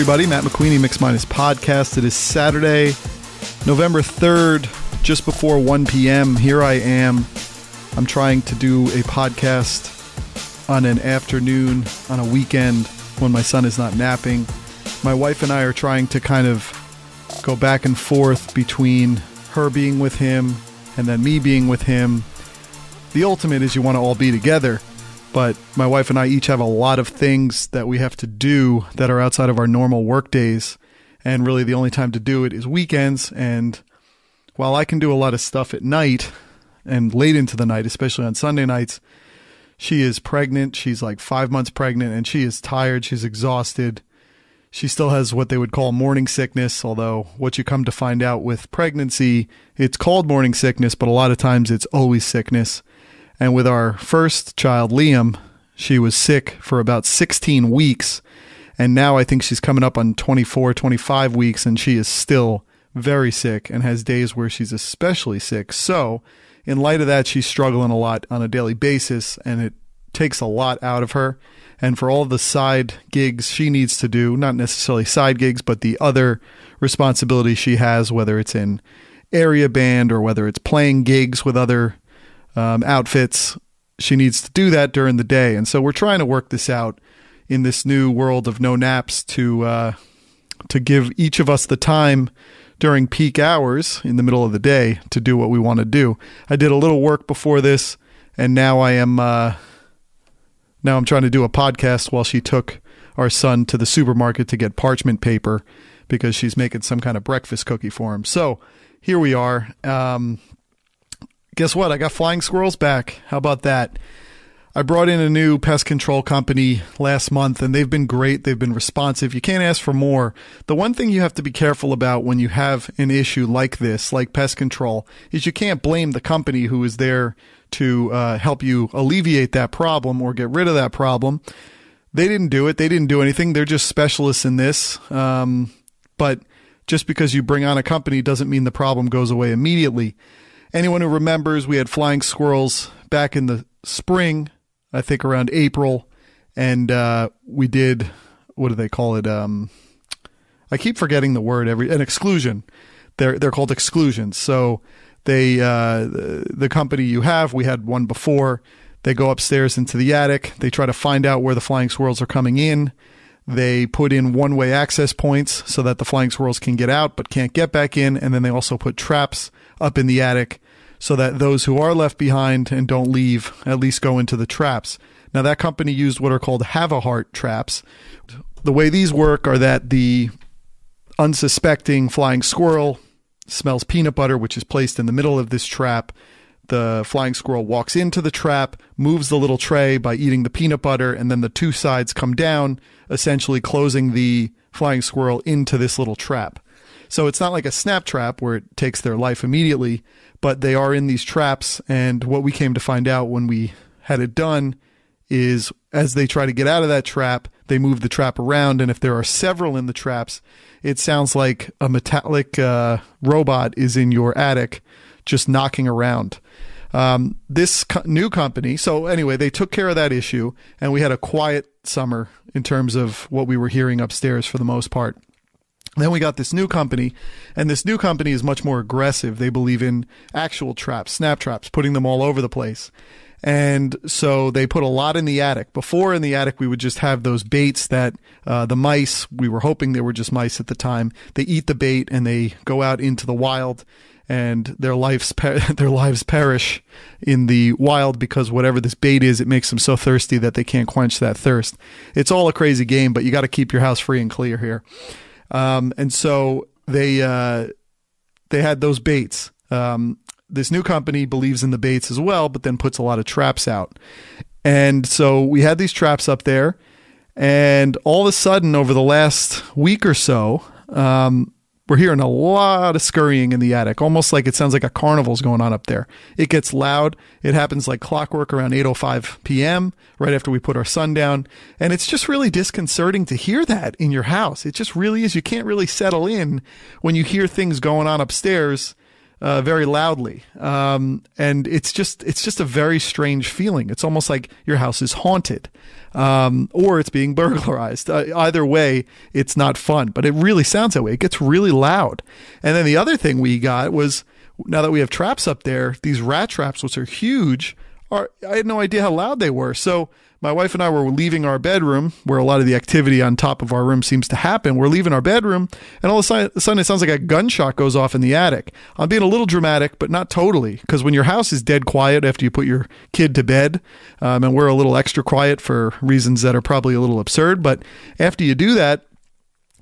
everybody. Matt McQueenie, Mix Minus Podcast. It is Saturday, November 3rd, just before 1 p.m. Here I am. I'm trying to do a podcast on an afternoon, on a weekend, when my son is not napping. My wife and I are trying to kind of go back and forth between her being with him and then me being with him. The ultimate is you want to all be together. But my wife and I each have a lot of things that we have to do that are outside of our normal work days. And really the only time to do it is weekends. And while I can do a lot of stuff at night and late into the night, especially on Sunday nights, she is pregnant. She's like 5 months pregnant and she is tired. She's exhausted. She still has what they would call morning sickness, although what you come to find out with pregnancy, it's called morning sickness, but a lot of times it's always sickness. And with our first child, Liam, she was sick for about 16 weeks. And now I think she's coming up on 24, 25 weeks, and she is still very sick and has days where she's especially sick. So in light of that, she's struggling a lot on a daily basis, and it takes a lot out of her. And for all the side gigs she needs to do, not necessarily side gigs, but the other responsibilities she has, whether it's in area band or whether it's playing gigs with other outfits, she needs to do that during the day. And so we're trying to work this out in this new world of no naps to give each of us the time during peak hours in the middle of the day to do what we want to do. I did a little work before this, and now I'm trying to do a podcast while she took our son to the supermarket to get parchment paper because she's making some kind of breakfast cookie for him. So here we are. Guess what? I got flying squirrels back. How about that? I brought in a new pest control company last month, and they've been great. They've been responsive. You can't ask for more. The one thing you have to be careful about when you have an issue like this, like pest control, is you can't blame the company who is there to help you alleviate that problem or get rid of that problem. They didn't do it. They didn't do anything. They're just specialists in this. But just because you bring on a company doesn't mean the problem goes away immediately. Anyone who remembers, we had flying squirrels back in the spring, I think around April, and we did, what do they call it? I keep forgetting the word. An exclusion. They're called exclusions. So they the company you have, we had one before. They go upstairs into the attic. They try to find out where the flying squirrels are coming in. They put in one-way access points so that the flying squirrels can get out but can't get back in. And then they also put traps up in the attic so that those who are left behind and don't leave at least go into the traps. Now, that company used what are called have-a-heart traps. The way these work are that the unsuspecting flying squirrel smells peanut butter, which is placed in the middle of this trap. The flying squirrel walks into the trap, moves the little tray by eating the peanut butter, and then the two sides come down, essentially closing the flying squirrel into this little trap. So it's not like a snap trap where it takes their life immediately, but they are in these traps. And what we came to find out when we had it done is as they try to get out of that trap, they move the trap around. And if there are several in the traps, it sounds like a metallic robot is in your attic just knocking around. This new company, so anyway, they took care of that issue, and we had a quiet summer in terms of what we were hearing upstairs for the most part. Then we got this new company, and this new company is much more aggressive. They believe in actual traps, snap traps, putting them all over the place. And so they put a lot in the attic. Before in the attic, we would just have those baits that the mice, we were hoping they were just mice at the time, they eat the bait and they go out into the wild, and their lives perish in the wild because whatever this bait is, it makes them so thirsty that they can't quench that thirst. It's all a crazy game, but you got to keep your house free and clear here. And so they had those baits. This new company believes in the baits as well, but then puts a lot of traps out. And so we had these traps up there, and all of a sudden over the last week or so, we're hearing a lot of scurrying in the attic, almost like it sounds like a carnival's going on up there. It gets loud. It happens like clockwork around 8:05 p.m., right after we put our son down. And it's just really disconcerting to hear that in your house. It just really is. You can't really settle in when you hear things going on upstairs very loudly. And it's just a very strange feeling. It's almost like your house is haunted, or it's being burglarized. Either way, it's not fun, but it really sounds that way. It gets really loud. And then the other thing we got was, now that we have traps up there, these rat traps, which are huge, I had no idea how loud they were. So my wife and I were leaving our bedroom, where a lot of the activity on top of our room seems to happen. We're leaving our bedroom, and all of a sudden it sounds like a gunshot goes off in the attic. I'm being a little dramatic, but not totally, because when your house is dead quiet after you put your kid to bed, and we're a little extra quiet for reasons that are probably a little absurd, but after you do that,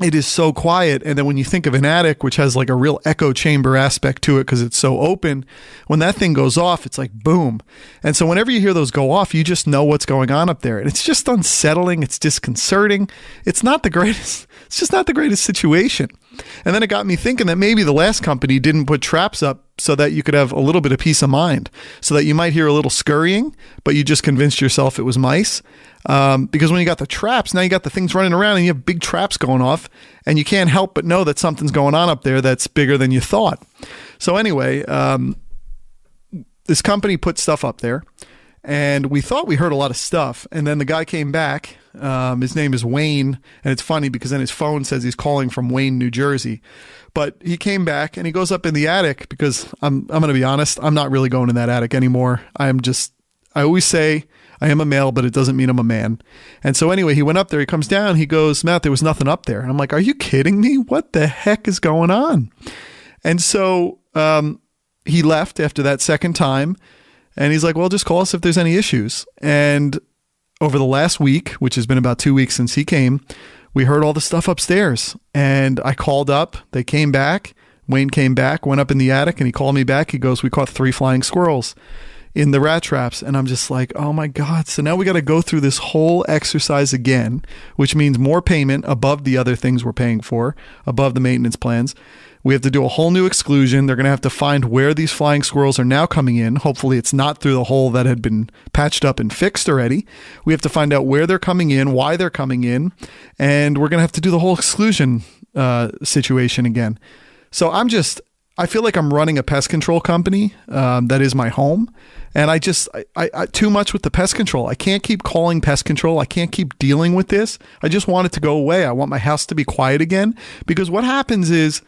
it is so quiet. And then when you think of an attic, which has like a real echo chamber aspect to it because it's so open, when that thing goes off, it's like boom. And so whenever you hear those go off, you just know what's going on up there. And it's just unsettling. It's disconcerting. It's not the greatest. It's just not the greatest situation. And then it got me thinking that maybe the last company didn't put traps up so that you could have a little bit of peace of mind, so that you might hear a little scurrying, but you just convinced yourself it was mice. Because when you got the traps, now you got the things running around and you have big traps going off, and you can't help but know that something's going on up there that's bigger than you thought. So anyway, this company put stuff up there, and we thought we heard a lot of stuff. And then the guy came back. His name is Wayne, and it's funny because then his phone says he's calling from Wayne, New Jersey. But he came back and he goes up in the attic, because I'm going to be honest, I'm not really going in that attic anymore. I always say I am a male, but it doesn't mean I'm a man. And so anyway, he went up there, he comes down, he goes, Matt, there was nothing up there. And I'm like, are you kidding me? What the heck is going on? And so he left after that second time, and he's like, well, just call us if there's any issues. And over the last week, which has been about 2 weeks since he came, we heard all the stuff upstairs. And I called up, they came back, Wayne came back, went up in the attic, and he called me back. He goes, we caught 3 flying squirrels in the rat traps. And I'm just like, oh my God. So now we got to go through this whole exercise again, which means more payment above the other things we're paying for, above the maintenance plans. We have to do a whole new exclusion. They're going to have to find where these flying squirrels are now coming in. Hopefully it's not through the hole that had been patched up and fixed already. We have to find out where they're coming in, why they're coming in, and we're going to have to do the whole exclusion situation again. So I feel like I'm running a pest control company that is my home. And I too much with the pest control. I can't keep calling pest control. I can't keep dealing with this. I just want it to go away. I want my house to be quiet again, because what happens is,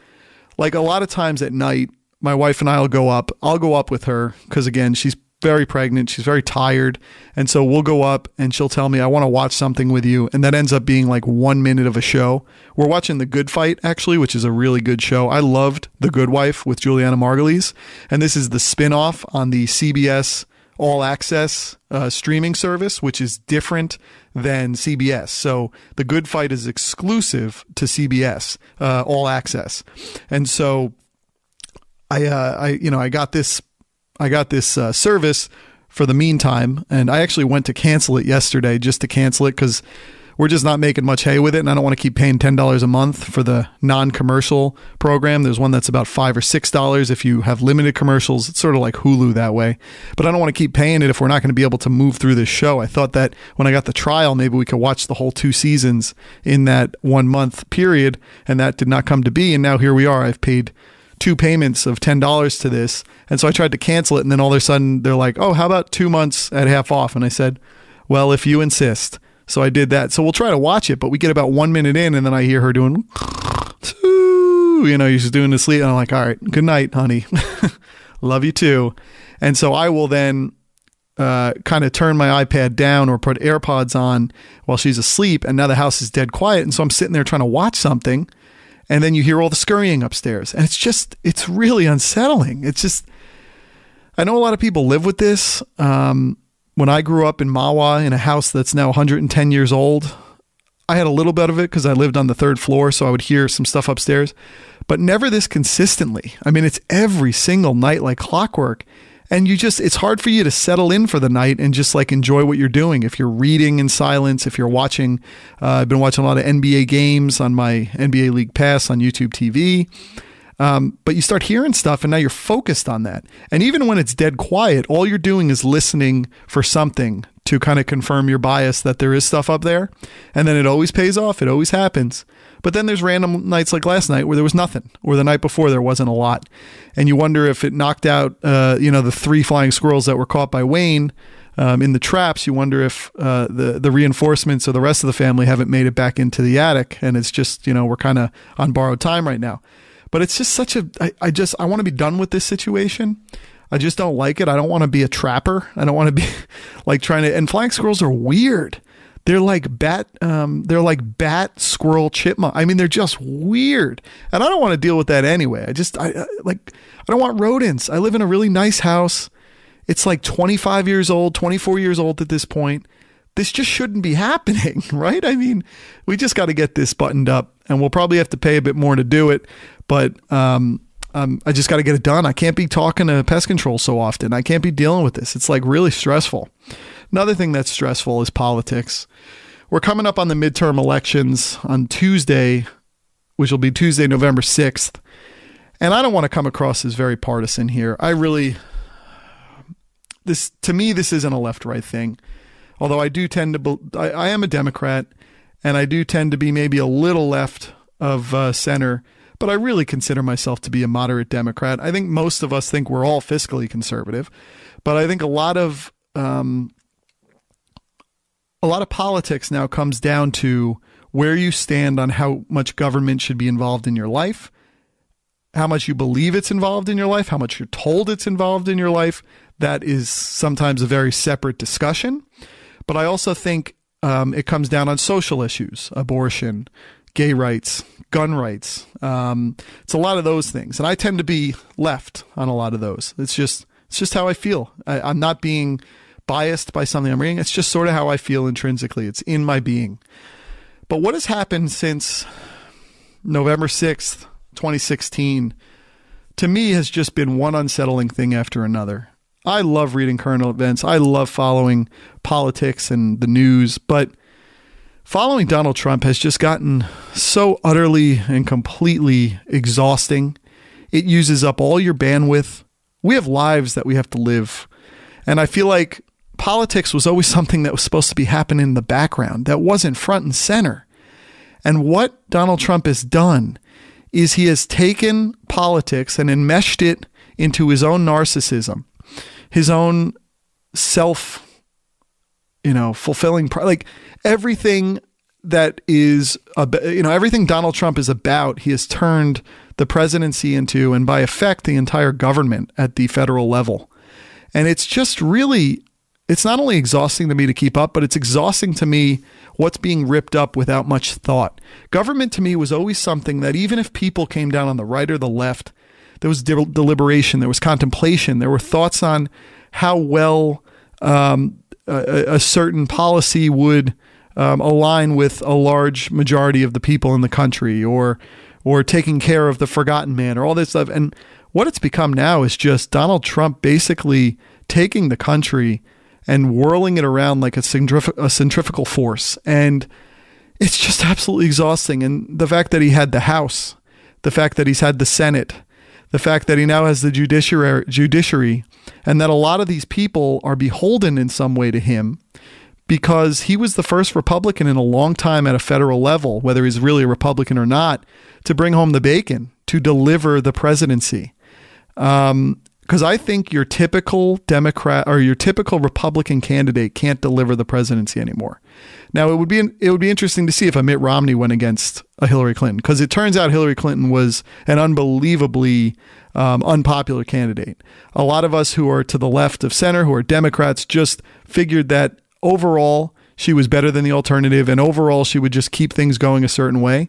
like, a lot of times at night, my wife and I'll go up with her, because again, she's very pregnant. She's very tired. And so we'll go up and she'll tell me, I want to watch something with you. And that ends up being like 1 minute of a show. We're watching The Good Fight, actually, which is a really good show. I loved The Good Wife with Juliana Margulies. And this is the spinoff on the CBS All Access streaming service, which is different than CBS. So The Good Fight is exclusive to CBS All Access. And so I got this service for the meantime, and I actually went to cancel it yesterday, just to cancel it, because we're just not making much hay with it, and I don't want to keep paying $10 a month for the non-commercial program. There's one that's about $5 or $6 if you have limited commercials. It's sort of like Hulu that way, but I don't want to keep paying it if we're not going to be able to move through this show. I thought that when I got the trial, maybe we could watch the whole 2 seasons in that 1 month period, and that did not come to be. And now here we are. I've paid 2 payments of $10 to this. And so I tried to cancel it, and then all of a sudden they're like, oh, how about 2 months at half off? And I said, well, if you insist. So I did that. So we'll try to watch it, but we get about 1 minute in, and then I hear her doing, she's doing the sleep. And I'm like, all right, good night, honey. Love you too. And so I will then kind of turn my iPad down or put AirPods on while she's asleep. And now the house is dead quiet. And so I'm sitting there trying to watch something. And then you hear all the scurrying upstairs. And it's really unsettling. I know a lot of people live with this. When I grew up in Mahwah in a house that's now 110 years old, I had a little bit of it because I lived on the 3rd floor, so I would hear some stuff upstairs, but never this consistently. I mean, it's every single night like clockwork. And it's hard for you to settle in for the night and just like enjoy what you're doing. If you're reading in silence, if you're watching, I've been watching a lot of NBA games on my NBA League Pass on YouTube TV. But you start hearing stuff and now you're focused on that. And even when it's dead quiet, all you're doing is listening for something to kind of confirm your bias that there is stuff up there. And then it always pays off. It always happens. But then there's random nights like last night where there was nothing, or the night before there wasn't a lot. And you wonder if it knocked out, the 3 flying squirrels that were caught by Wayne in the traps. You wonder if the reinforcements or the rest of the family haven't made it back into the attic, and it's just, we're kind of on borrowed time right now. But it's just I want to be done with this situation. I just don't like it. I don't want to be a trapper. I don't want to be like and flying squirrels are weird. They're like bat squirrel chipmunk. I mean, they're just weird. And I don't want to deal with that anyway. I don't want rodents. I live in a really nice house. It's like 25 years old, 24 years old at this point. This just shouldn't be happening, right? I mean, we just got to get this buttoned up, and we'll probably have to pay a bit more to do it. But I just got to get it done. I can't be talking to pest control so often. I can't be dealing with this. It's like really stressful. Another thing that's stressful is politics. We're coming up on the midterm elections on Tuesday, which will be Tuesday, November 6th. And I don't want to come across as very partisan here. To me, this isn't a left-right thing. Although I do tend to, I am a Democrat, and I do tend to be maybe a little left of center, but I really consider myself to be a moderate Democrat. I think most of us think we're all fiscally conservative, but I think a lot of politics now comes down to where you stand on how much government should be involved in your life, how much you believe it's involved in your life, how much you're told it's involved in your life. That is sometimes a very separate discussion. But I also think it comes down on social issues, abortion, gay rights, gun rights. It's a lot of those things. And I tend to be left on a lot of those. It's just how I feel. I'm not being biased by something I'm reading. It's just sort of how I feel intrinsically. It's in my being. But what has happened since November 6th, 2016, to me has just been one unsettling thing after another. I love reading current events. I love following politics and the news, but following Donald Trump has just gotten so utterly and completely exhausting. It uses up all your bandwidth. We have lives that we have to live. And I feel like politics was always something that was supposed to be happening in the background, that wasn't front and center. And what Donald Trump has done is he has taken politics and enmeshed it into his own narcissism, his own self, fulfilling, like everything that is, everything Donald Trump is about, he has turned the presidency into, and by effect, the entire government at the federal level. And it's just really, it's not only exhausting to me to keep up, but it's exhausting to me what's being ripped up without much thought. Government to me was always something that even if people came down on the right or the left, there was deliberation, there was contemplation, there were thoughts on how well a certain policy would align with a large majority of the people in the country, or taking care of the forgotten man, or all this stuff. And what it's become now is just Donald Trump basically taking the country and whirling it around like a centrifugal force. And it's just absolutely exhausting. And the fact that he had the House, the fact that he's had the Senate, the fact that he now has the judiciary, and that a lot of these people are beholden in some way to him because he was the first Republican in a long time at a federal level, whether he's really a Republican or not, to bring home the bacon, to deliver the presidency. Because I think your typical Democrat or your typical Republican candidate can't deliver the presidency anymore. Now, it would be interesting to see if a Mitt Romney went against a Hillary Clinton, because it turns out Hillary Clinton was an unbelievably unpopular candidate. A lot of us who are to the left of center, who are Democrats, just figured that overall she was better than the alternative, and overall she would just keep things going a certain way.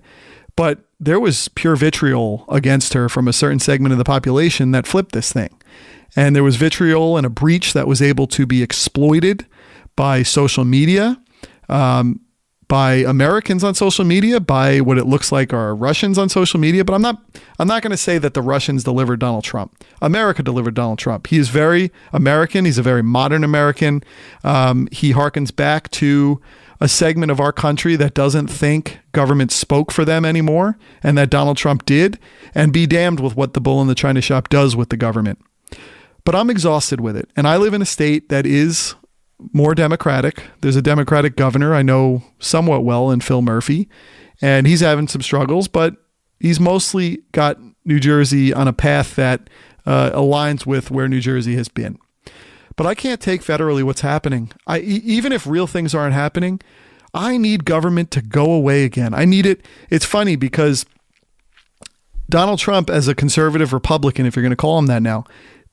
But there was pure vitriol against her from a certain segment of the population that flipped this thing. And there was vitriol and a breach that was able to be exploited by social media, by Americans on social media, by what it looks like are Russians on social media. But I'm not going to say that the Russians delivered Donald Trump. America delivered Donald Trump. He is very American. He's a very modern American. He harkens back to a segment of our country that doesn't think government spoke for them anymore, and that Donald Trump did, and be damned with what the bull in the china shop does with the government. But I'm exhausted with it. And I live in a state that is more Democratic. There's a Democratic governor I know somewhat well in Phil Murphy, and he's having some struggles, but he's mostly got New Jersey on a path that aligns with where New Jersey has been. But I can't take federally what's happening. Even if real things aren't happening, I need government to go away again. I need it. It's funny because Donald Trump, as a conservative Republican, if you're going to call him that now,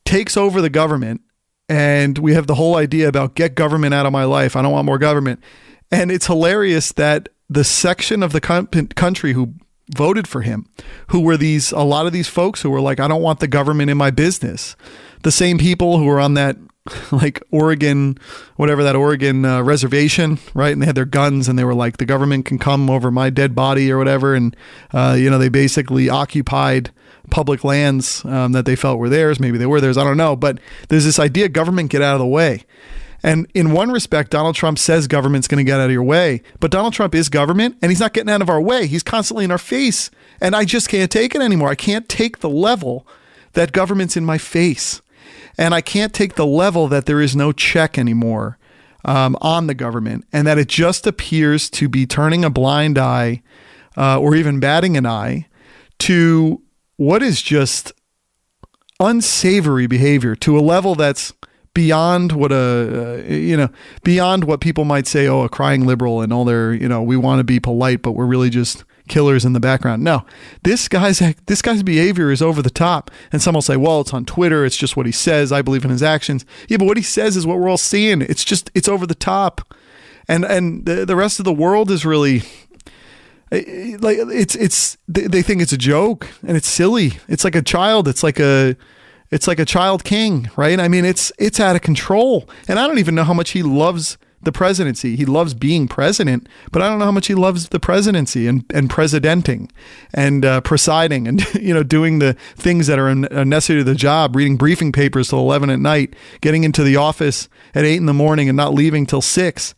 takes over the government. And we have the whole idea about get government out of my life. I don't want more government. And it's hilarious that the section of the country who voted for him, who were a lot of these folks who were like, I don't want the government in my business. The same people who were on that like Oregon reservation, right? And they had their guns and they were like, the government can come over my dead body or whatever. And, they basically occupied public lands that they felt were theirs. Maybe they were theirs. I don't know. But there's this idea, government, get out of the way. And in one respect, Donald Trump says government's going to get out of your way. But Donald Trump is government and he's not getting out of our way. He's constantly in our face. And I just can't take it anymore. I can't take the level that government's in my face. And I can't take the level that there is no check anymore on the government, and that it just appears to be turning a blind eye or even batting an eye to what is just unsavory behavior, to a level that's beyond what beyond what people might say, a crying liberal and all their, we want to be polite, but we're really just killers in the background. No, this guy's behavior is over the top. And some will say, well, it's on Twitter. It's just what he says. I believe in his actions. Yeah, but what he says is what we're all seeing. It's over the top. And the rest of the world is really like, they think it's a joke and it's silly. It's like a child. It's like a child king, right? I mean, it's out of control. And I don't even know how much he loves the presidency. He loves being president, but I don't know how much he loves the presidency and presidenting and presiding and, doing the things that are necessary to the job, reading briefing papers till 11 at night, getting into the office at 8 in the morning and not leaving till 6.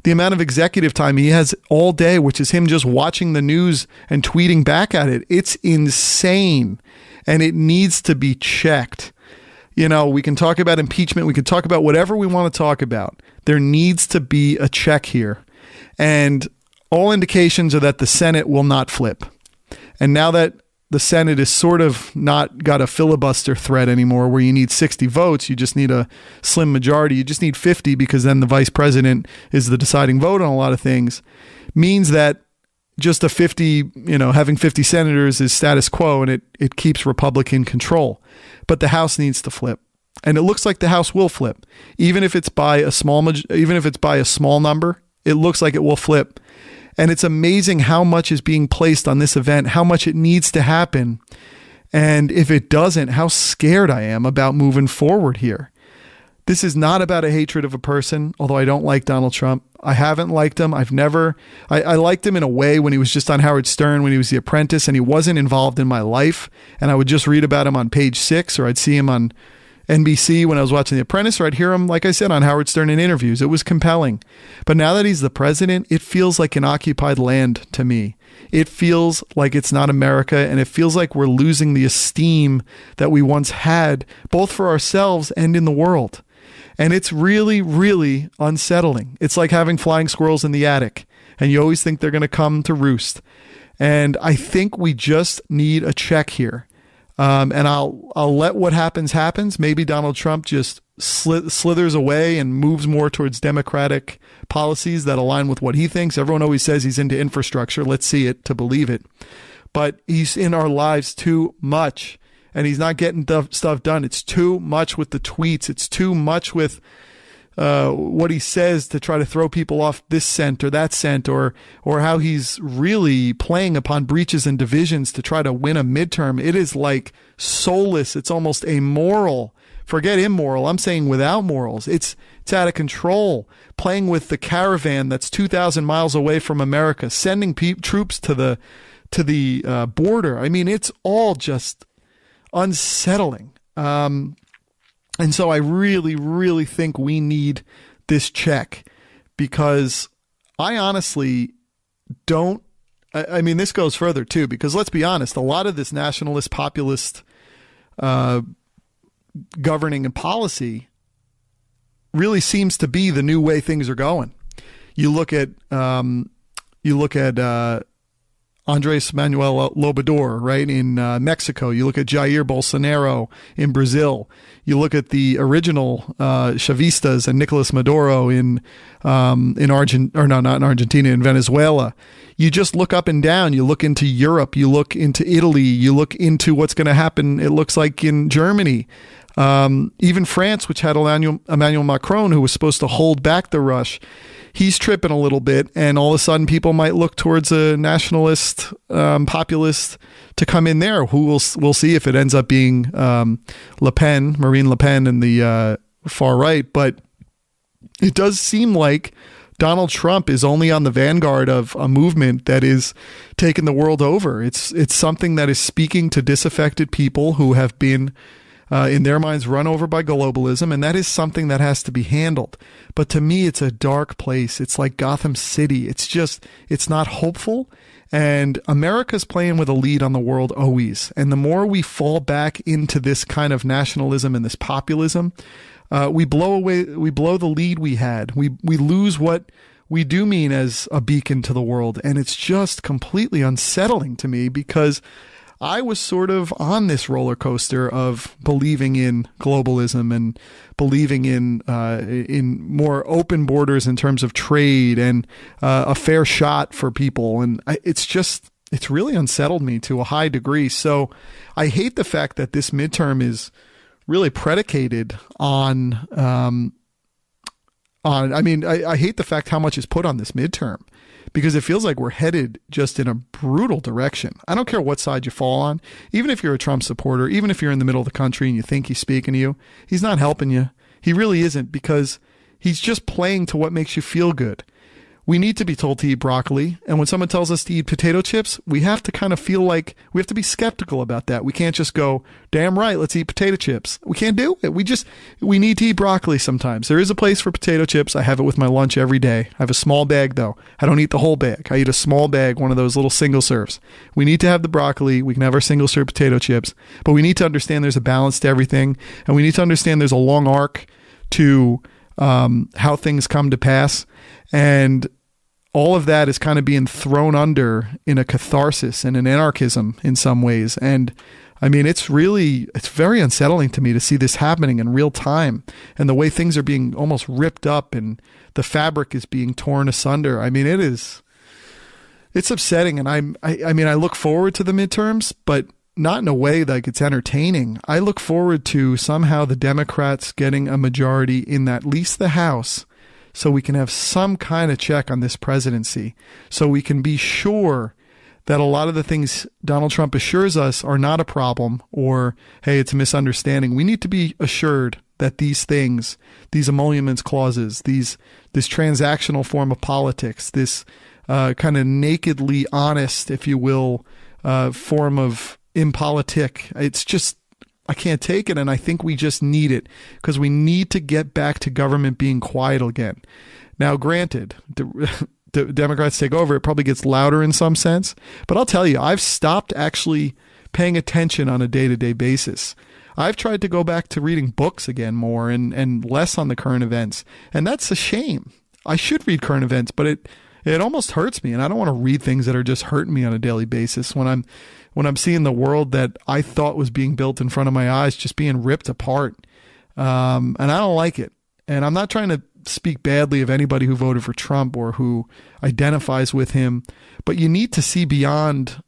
The amount of executive time he has all day, which is him just watching the news and tweeting back at it. It's insane. And it needs to be checked. We can talk about impeachment. We can talk about whatever we want to talk about. There needs to be a check here. And all indications are that the Senate will not flip. And now that the Senate is sort of not got a filibuster threat anymore where you need 60 votes, you just need a slim majority. You just need 50 because then the vice president is the deciding vote on a lot of things, means that just a 50, having 50 senators is status quo and it keeps Republican control. But the House needs to flip. And it looks like the House will flip. Even if it's by a small number, it looks like it will flip. And it's amazing how much is being placed on this event, how much it needs to happen. And if it doesn't, how scared I am about moving forward here. This is not about a hatred of a person, although I don't like Donald Trump. I haven't liked him. I liked him in a way when he was just on Howard Stern, when he was The Apprentice, and he wasn't involved in my life. And I would just read about him on Page 6, or I'd see him on NBC when I was watching The Apprentice, or I'd hear him, like I said, on Howard Stern in interviews. It was compelling. But now that he's the president, it feels like an occupied land to me. It feels like it's not America, and it feels like we're losing the esteem that we once had, both for ourselves and in the world. And it's really, really unsettling. It's like having flying squirrels in the attic, and you always think they're going to come to roost. And I think we just need a check here. And I'll let what happens. Maybe Donald Trump just slithers away and moves more towards democratic policies that align with what he thinks. Everyone always says he's into infrastructure. Let's see it to believe it. But he's in our lives too much. And he's not getting stuff done. It's too much with the tweets. It's too much with what he says to try to throw people off this scent or that scent, or how he's really playing upon breaches and divisions to try to win a midterm. It is like soulless. It's almost amoral. Forget immoral. I'm saying without morals. It's out of control. Playing with the caravan that's 2,000 miles away from America, sending troops to the border. I mean, it's all just unsettling. And so I really, really think we need this check, because I honestly don't. I mean, this goes further too, because let's be honest, a lot of this nationalist, populist governing and policy really seems to be the new way things are going. You look at Andres Manuel Lopez, right, in Mexico. You look at Jair Bolsonaro in Brazil. You look at the original Chavistas and Nicolas Maduro in Argentina, in Venezuela. You just look up and down. You look into Europe. You look into Italy. You look into what's going to happen, it looks like, in Germany. Even France, which had Emmanuel Macron, who was supposed to hold back the rush, he's tripping a little bit, and all of a sudden people might look towards a nationalist, populist to come in there. We'll see if it ends up being Marine Le Pen, and the far right. But it does seem like Donald Trump is only on the vanguard of a movement that is taking the world over. It's something that is speaking to disaffected people who have been, in their minds, run over by globalism, and that is something that has to be handled. But to me, it's a dark place. It's like Gotham City. It's not hopeful, and America's playing with a lead on the world always. And the more we fall back into this kind of nationalism and this populism, we blow the lead we had. We lose what we do mean as a beacon to the world, and it's just completely unsettling to me, because I was sort of on this roller coaster of believing in globalism and believing in more open borders in terms of trade and a fair shot for people. And it's really unsettled me to a high degree. So I hate the fact that this midterm is really predicated on, I hate the fact how much is put on this midterm, because it feels like we're headed just in a brutal direction. I don't care what side you fall on. Even if you're a Trump supporter, even if you're in the middle of the country and you think he's speaking to you, he's not helping you. He really isn't, because he's just playing to what makes you feel good. We need to be told to eat broccoli. And when someone tells us to eat potato chips, we have to kind of feel like we have to be skeptical about that. We can't just go, damn right, let's eat potato chips. We can't do it. We need to eat broccoli sometimes. There is a place for potato chips. I have it with my lunch every day. I have a small bag, though. I don't eat the whole bag. I eat a small bag, one of those little single serves. We need to have the broccoli. We can have our single serve potato chips. But we need to understand there's a balance to everything. And we need to understand there's a long arc to how things come to pass. And all of that is kind of being thrown under in a catharsis and an anarchism in some ways. And I mean, it's very unsettling to me to see this happening in real time, and the way things are being almost ripped up and the fabric is being torn asunder. I mean, it's upsetting. And I look forward to the midterms, but not in a way like it's entertaining. I look forward to somehow the Democrats getting a majority in at least the House, so we can have some kind of check on this presidency, so we can be sure that a lot of the things Donald Trump assures us are not a problem, or, hey, it's a misunderstanding. We need to be assured that these things, these emoluments clauses, this transactional form of politics, this kind of nakedly honest, if you will, form of impolitic, it's just, I can't take it, and I think we just need it, because we need to get back to government being quiet again. Now, granted, the Democrats take over, it probably gets louder in some sense, but I'll tell you, I've stopped actually paying attention on a day-to-day basis. I've tried to go back to reading books again more and less on the current events, and that's a shame. I should read current events, but it almost hurts me, and I don't want to read things that are just hurting me on a daily basis when I'm seeing the world that I thought was being built in front of my eyes just being ripped apart. And I don't like it. And I'm not trying to speak badly of anybody who voted for Trump or who identifies with him, but you need to see beyond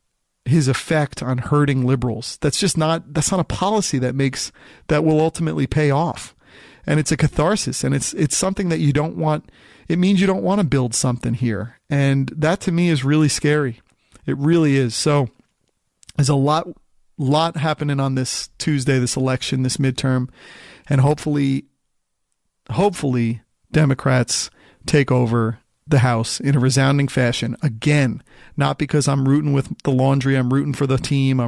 his effect on hurting liberals. That's not a policy that will ultimately pay off. And it's a catharsis, and it's something that you don't want. It means you don't want to build something here. And that to me is really scary. It really is. So there's a lot happening on this Tuesday, this election, this midterm, and hopefully Democrats take over the House in a resounding fashion again. Not because I'm rooting with the laundry, I'm rooting for the team,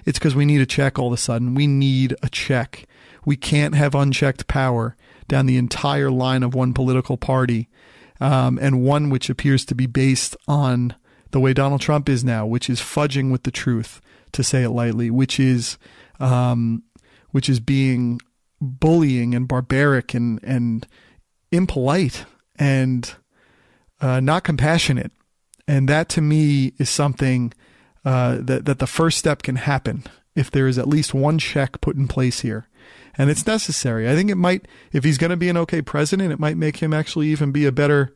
it's because we need a check all of a sudden. We need a check. We can't have unchecked power down the entire line of one political party, and one which appears to be based on the way Donald Trump is now, which is fudging with the truth, to say it lightly, which is being bullying and barbaric and impolite and not compassionate. And that to me is something that the first step can happen if there is at least one check put in place here. And it's necessary. I think it might, if he's going to be an okay president, it might make him actually even be a better,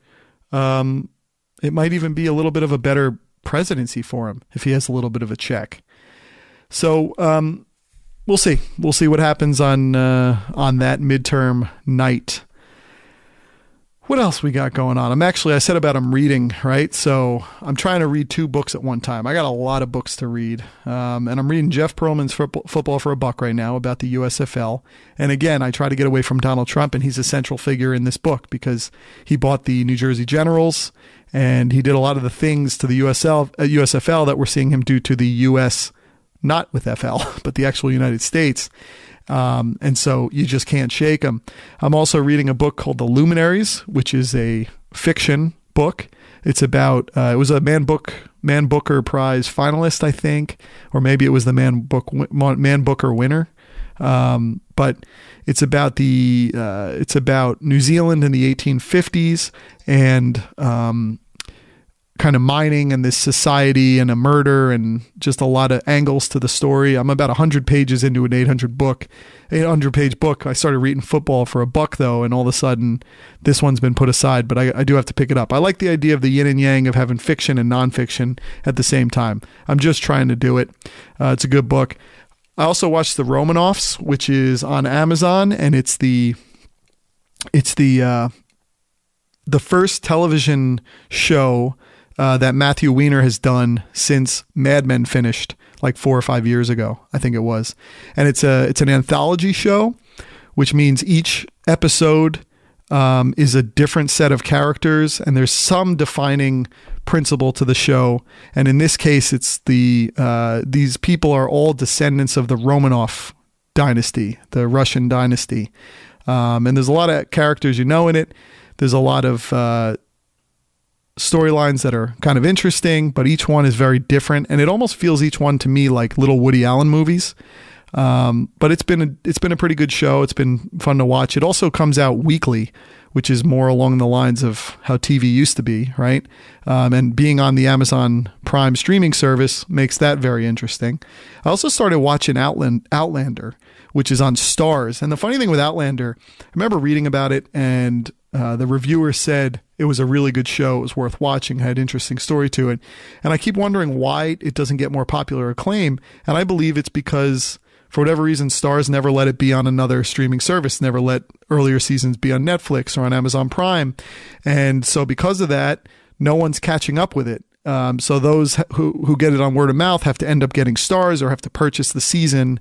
it might even be a little bit of a better presidency for him if he has a little bit of a check. So we'll see. We'll see what happens on that midterm night. What else we got going on? I said about I'm reading, right? So I'm trying to read 2 books at one time. I got a lot of books to read. And I'm reading Jeff Pearlman's Football for a Buck right now about the USFL. And again, I try to get away from Donald Trump, and he's a central figure in this book because he bought the New Jersey Generals, and he did a lot of the things to the USFL that we're seeing him do to the US, not with FL, but the actual United States. And so you just can't shake them. I'm also reading a book called The Luminaries, which is a fiction book. It's about, it was a Man Booker Prize finalist, I think, or maybe it was the Man Booker winner. But it's about it's about New Zealand in the 1850s and, kind of mining and this society and a murder and just a lot of angles to the story. I'm about 100 pages into an 800-page book. I started reading Football for a Buck, though, and all of a sudden this one's been put aside, but I do have to pick it up. I like the idea of the yin and yang of having fiction and nonfiction at the same time. I'm just trying to do it. It's a good book. I also watched The Romanoffs, which is on Amazon, and it's the first television show that Matthew Weiner has done since Mad Men finished like 4 or 5 years ago, I think it was. And it's an anthology show, which means each episode is a different set of characters, and there's some defining principle to the show. And in this case, it's these people are all descendants of the Romanov dynasty, the Russian dynasty. And there's a lot of characters in it. There's a lot of storylines that are kind of interesting, but each one is very different, and it almost feels each one to me like little Woody Allen movies. But it's been a pretty good show. It's been fun to watch. It also comes out weekly, which is more along the lines of how TV used to be, right? And being on the Amazon Prime streaming service makes that very interesting. I also started watching Outlander, which is on Starz. And the funny thing with Outlander, I remember reading about it, and the reviewer said it was a really good show. It was worth watching, had an interesting story to it. And I keep wondering why it doesn't get more popular acclaim. And I believe it's because, for whatever reason, Starz never let it be on another streaming service, never let earlier seasons be on Netflix or on Amazon Prime. And so because of that, no one's catching up with it. So those who get it on word of mouth have to end up getting Starz or have to purchase the season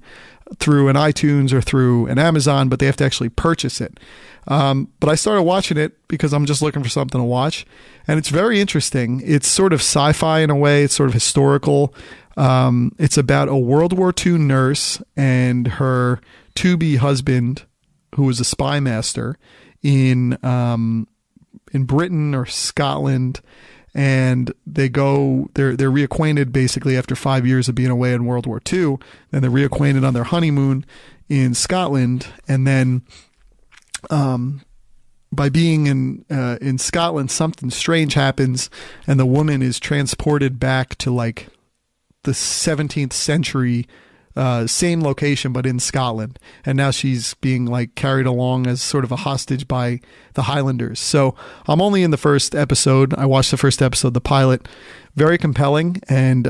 through an iTunes or through an Amazon, but they have to actually purchase it. But I started watching it because I'm just looking for something to watch, and it's very interesting. It's sort of sci-fi in a way. It's sort of historical. It's about a World War II nurse and her to-be husband, who was a spy master in Britain or Scotland. And they're reacquainted basically after 5 years of being away in World War II. Then they're reacquainted on their honeymoon in Scotland. And then by being in Scotland, something strange happens, and the woman is transported back to like the 17th century, same location, but in Scotland. And now she's being like carried along as sort of a hostage by the Highlanders. So I'm only in the first episode. I watched the first episode, the pilot. Very compelling. And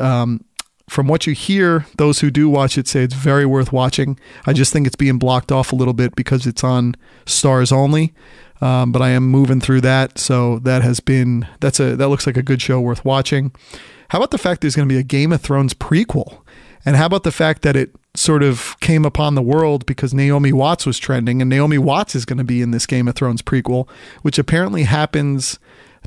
from what you hear, those who do watch it say it's very worth watching. I just think it's being blocked off a little bit because it's on Starz only. But I am moving through that. So that looks like a good show worth watching. How about the fact there's going to be a Game of Thrones prequel? And how about the fact that it sort of came upon the world because Naomi Watts was trending, and Naomi Watts is going to be in this Game of Thrones prequel, which apparently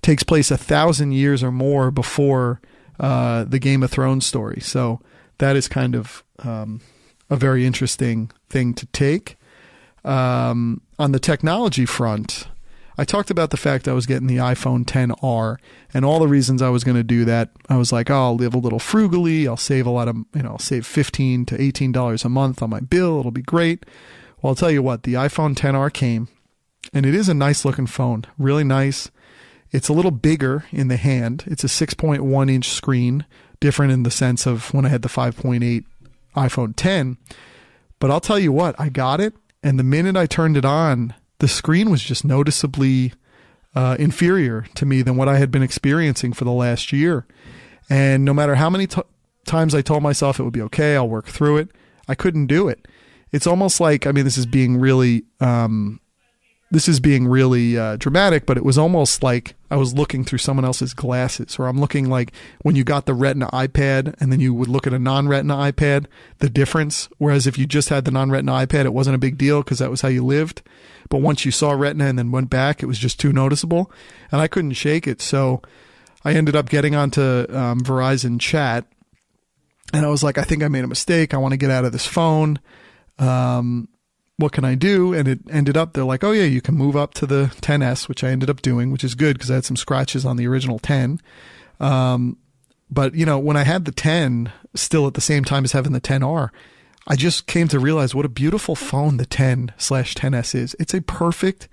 takes place 1,000 years or more before the Game of Thrones story. So that is kind of a very interesting thing to take. On the technology front, I talked about the fact I was getting the iPhone XR and all the reasons I was going to do that. I was like, I'll live a little frugally. I'll save a lot of, I'll save $15 to $18 a month on my bill. It'll be great. Well, I'll tell you what, the iPhone XR came, and it is a nice looking phone, really nice. It's a little bigger in the hand. It's a 6.1 inch screen, different in the sense of when I had the 5.8 iPhone 10. But I'll tell you what, I got it, and the minute I turned it on, the screen was just noticeably inferior to me than what I had been experiencing for the last year. And no matter how many times I told myself it would be okay, I'll work through it, I couldn't do it. It's almost like, I mean, this is being really dramatic, but it was almost like I was looking through someone else's glasses, or I'm looking like when you got the Retina iPad and then you would look at a non-Retina iPad, the difference. Whereas if you just had the non-Retina iPad, it wasn't a big deal because that was how you lived. But once you saw Retina and then went back, it was just too noticeable, and I couldn't shake it. So I ended up getting onto Verizon chat, and I was like, I think I made a mistake. I want to get out of this phone. What can I do? And it ended up, they're like, oh yeah, you can move up to the 10S, which I ended up doing, which is good because I had some scratches on the original 10. But you know, when I had the 10 still at the same time as having the 10R, I just came to realize what a beautiful phone the 10/10S is. It's a perfect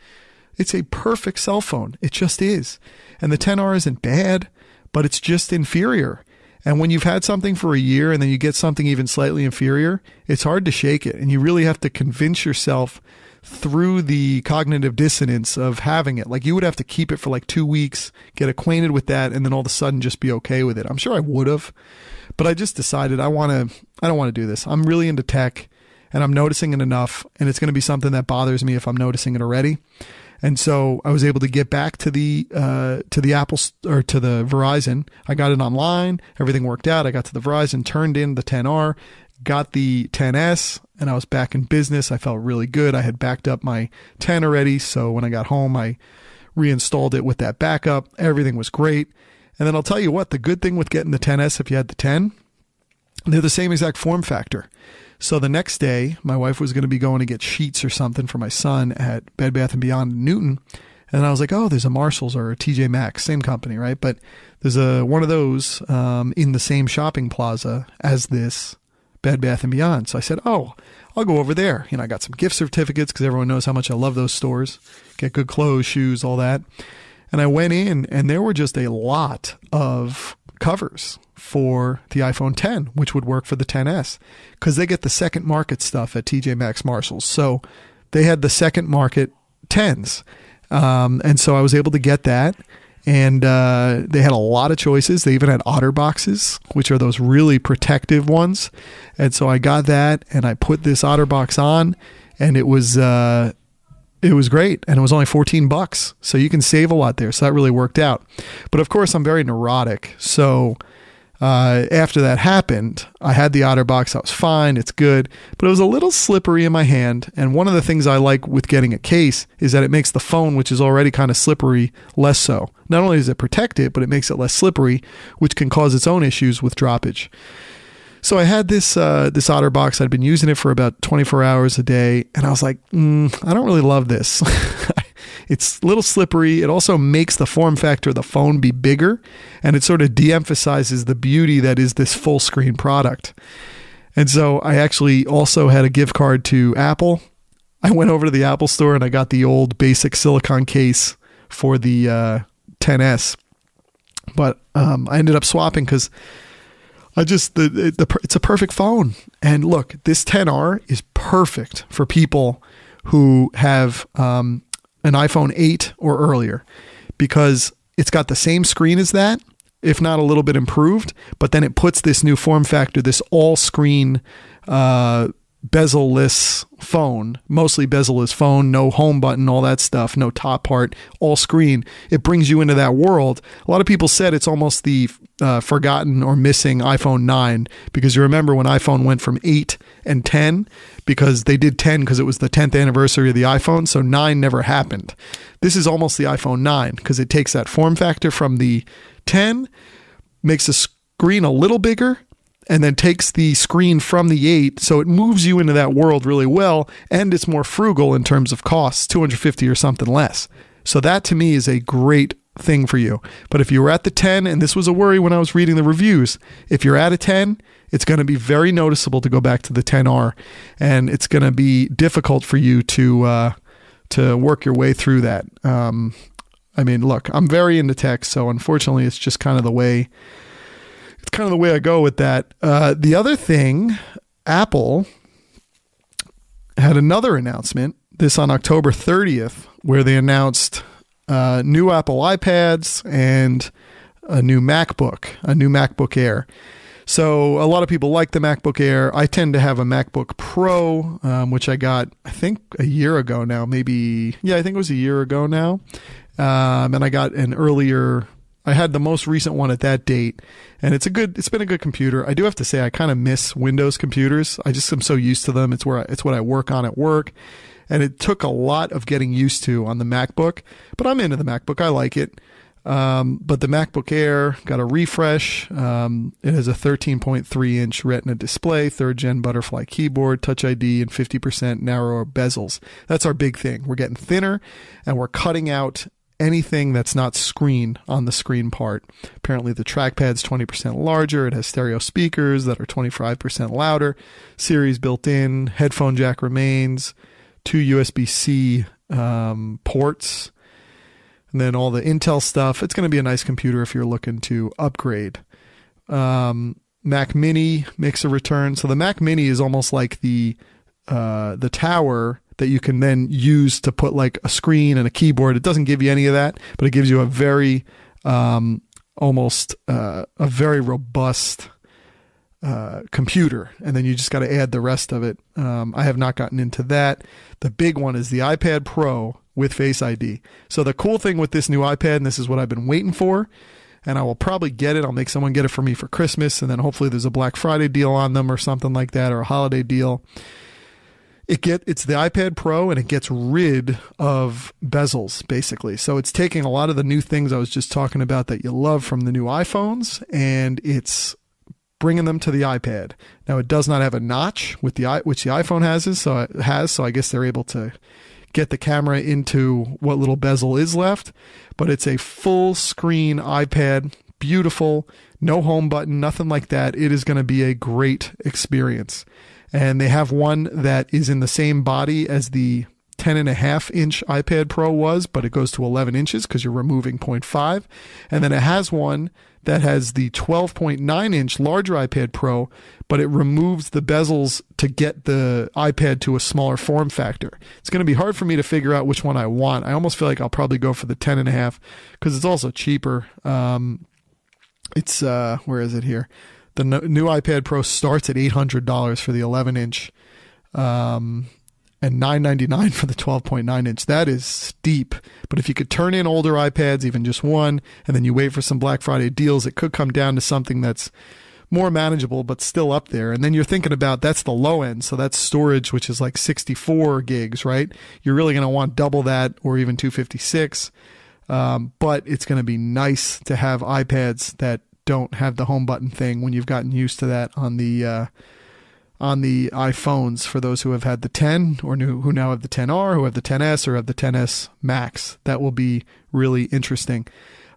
cell phone. It just is. And the 10R isn't bad, but it's just inferior. And when you've had something for a year and then you get something even slightly inferior, it's hard to shake it. And you really have to convince yourself through the cognitive dissonance of having it. Like you would have to keep it for like 2 weeks, get acquainted with that, and then all of a sudden just be okay with it. I'm sure I would have, but I just decided I don't want to do this. I'm really into tech and I'm noticing it enough, and it's going to be something that bothers me if I'm noticing it already. And so I was able to get back to the Apple or to the Verizon. I got it online. Everything worked out. I got to the Verizon, turned in the 10R, got the 10S, and I was back in business. I felt really good. I had backed up my 10 already. So when I got home, I reinstalled it with that backup. Everything was great. And then I'll tell you what, the good thing with getting the 10S, if you had the 10, they're the same exact form factor. So the next day, my wife was going to be going to get sheets or something for my son at Bed Bath & Beyond in Newton. And I was like, oh, there's a Marshalls or a TJ Maxx, same company, right? But there's one of those in the same shopping plaza as this Bed Bath & Beyond. So I said, oh, I'll go over there. You know, I got some gift certificates because everyone knows how much I love those stores. Get good clothes, shoes, all that. And I went in, and there were just a lot of covers for the iPhone 10, which would work for the 10S, because they get the second market stuff at TJ Maxx, Marshalls. So they had the second market 10s. And so I was able to get that. And they had a lot of choices. They even had Otter boxes, which are those really protective ones. And so I got that, and I put this Otter box on, and it was great. And it was only $14. So you can save a lot there. So that really worked out. But of course, I'm very neurotic. So after that happened, I had the Otter box. I was fine. It's good. But it was a little slippery in my hand. And one of the things I like with getting a case is that it makes the phone, which is already kind of slippery, less so. Not only does it protect it, but it makes it less slippery, which can cause its own issues with droppage. So I had this Otter box. I'd been using it for about 24 hours a day. And I was like, I don't really love this. It's a little slippery. It also makes the form factor of the phone be bigger, and it sort of de-emphasizes the beauty that is this full screen product. And so I actually also had a gift card to Apple. I went over to the Apple store and I got the old basic silicone case for the 10S. But I ended up swapping because it's a perfect phone. And look, this 10R is perfect for people who have an iPhone 8 or earlier, because it's got the same screen as that, if not a little bit improved, but then it puts this new form factor, this all-screen bezel-less phone, mostly bezel-less phone, no home button, all that stuff, no top part, all screen. It brings you into that world. A lot of people said it's almost the forgotten or missing iPhone 9, because you remember when iPhone went from 8 and 10, because they did 10 because it was the 10th anniversary of the iPhone, so 9 never happened. This is almost the iPhone 9 because it takes that form factor from the 10, makes the screen a little bigger, and then takes the screen from the 8, so it moves you into that world really well, and it's more frugal in terms of costs, $250 or something less. So that to me is a great thing for you. But if you were at the 10, and this was a worry when I was reading the reviews, if you're at a 10, it's going to be very noticeable to go back to the 10R, and it's going to be difficult for you to work your way through that. I mean, look, I'm very into tech, so unfortunately, it's just kind of the way. It's kind of the way I go with that. The other thing, Apple had another announcement. This on October 30th, where they announced new Apple iPads and a new MacBook Air. So a lot of people like the MacBook Air. I tend to have a MacBook Pro, which I got, I think, a year ago now. Maybe, yeah, I think it was a year ago now. And I got an earlier, I had the most recent one at that date, and it's been a good computer. I do have to say I kind of miss Windows computers. I just am so used to them. It's what I work on at work. And it took a lot of getting used to on the MacBook, but I'm into the MacBook. I like it. But the MacBook Air got a refresh. It has a 13.3-inch Retina display, 3rd-gen butterfly keyboard, Touch ID, and 50% narrower bezels. That's our big thing. We're getting thinner, and we're cutting out anything that's not screen on the screen part. Apparently, the trackpad's 20% larger. It has stereo speakers that are 25% louder. Siri's built in. Headphone jack remains. 2 USB-C ports, and then all the Intel stuff. It's going to be a nice computer if you're looking to upgrade. Mac Mini makes a return. So the Mac Mini is almost like the tower that you can then use to put like a screen and a keyboard. It doesn't give you any of that, but it gives you a very almost a very robust computer, and then you just got to add the rest of it. I have not gotten into that. The big one is the iPad Pro with Face ID. So the cool thing with this new iPad, and this is what I've been waiting for, and I will probably get it. I'll make someone get it for me for Christmas, and then hopefully there's a Black Friday deal on them or something like that, or a holiday deal. It's the iPad Pro, and it gets rid of bezels, basically. So it's taking a lot of the new things I was just talking about that you love from the new iPhones, and it's bringing them to the iPad. Now, it does not have a notch which the iPhone has, so I guess they're able to get the camera into what little bezel is left, but it's a full screen iPad, beautiful, no home button, nothing like that. It is going to be a great experience. And they have one that is in the same body as the 10.5-inch iPad Pro was, but it goes to 11 inches because you're removing 0.5. And then it has one that has the 12.9-inch larger iPad Pro, but it removes the bezels to get the iPad to a smaller form factor. It's going to be hard for me to figure out which one I want. I almost feel like I'll probably go for the 10.5 because it's also cheaper. It's where is it here? The new iPad Pro starts at $800 for the 11-inch. And $999 for the 12.9-inch. That is steep. But if you could turn in older iPads, even just one, and then you wait for some Black Friday deals, it could come down to something that's more manageable, but still up there. And then you're thinking about, that's the low end. So that's storage, which is like 64 gigs, right? You're really going to want double that or even 256. But it's going to be nice to have iPads that don't have the home button thing when you've gotten used to that on the iPhones, for those who have had the 10 or who now have the 10R, who have the 10S or have the 10S Max. That will be really interesting.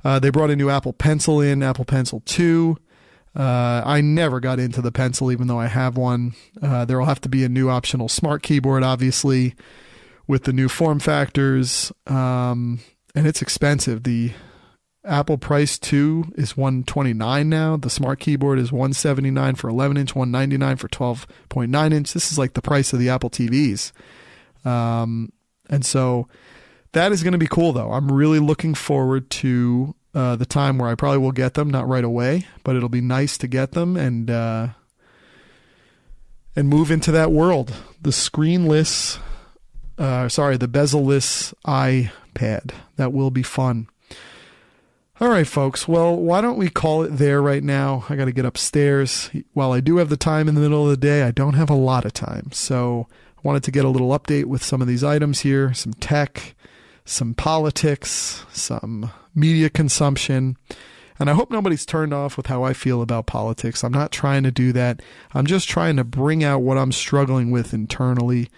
They brought a new Apple Pencil in, Apple Pencil 2. I never got into the Pencil, even though I have one. There will have to be a new optional smart keyboard, obviously, with the new form factors. And it's expensive. The Apple Price 2 is $129 now. The smart keyboard is $179 for 11-inch, $199 for 12.9-inch. This is like the price of the Apple TVs. And so that is going to be cool, though. I'm really looking forward to the time where I probably will get them, not right away, but it'll be nice to get them and move into that world. The screenless, the bezel-less iPad. That will be fun. All right, folks. Well, why don't we call it there right now? I got to get upstairs. While I do have the time in the middle of the day, I don't have a lot of time. So I wanted to get a little update with some of these items here, some tech, some politics, some media consumption. And I hope nobody's turned off with how I feel about politics. I'm not trying to do that. I'm just trying to bring out what I'm struggling with internally.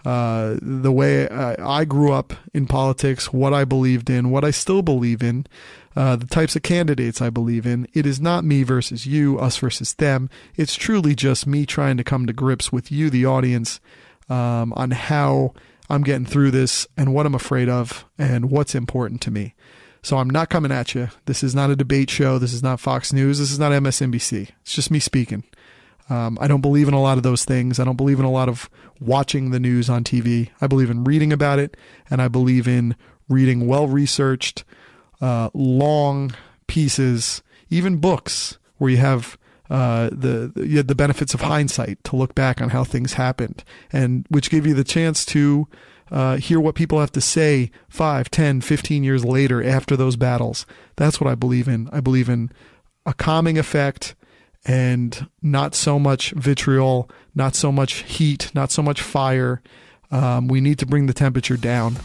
the way I grew up in politics, what I believed in, what I still believe in, the types of candidates I believe in. It is not me versus you, us versus them. It's truly just me trying to come to grips with you, the audience, on how I'm getting through this and what I'm afraid of and what's important to me. So I'm not coming at you. This is not a debate show. This is not Fox News. This is not MSNBC. It's just me speaking. I don't believe in a lot of those things. I don't believe in a lot of watching the news on TV. I believe in reading about it, and I believe in reading well-researched, long pieces, even books where you have the benefits of hindsight to look back on how things happened, and which give you the chance to hear what people have to say 5, 10, 15 years later after those battles. That's what I believe in. I believe in a calming effect and not so much vitriol, not so much heat, not so much fire. We need to bring the temperature down.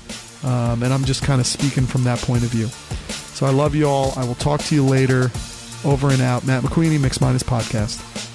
And I'm just kind of speaking from that point of view. So I love you all. I will talk to you later. Over and out. Matt McQueenie, Mixed Minus Podcast.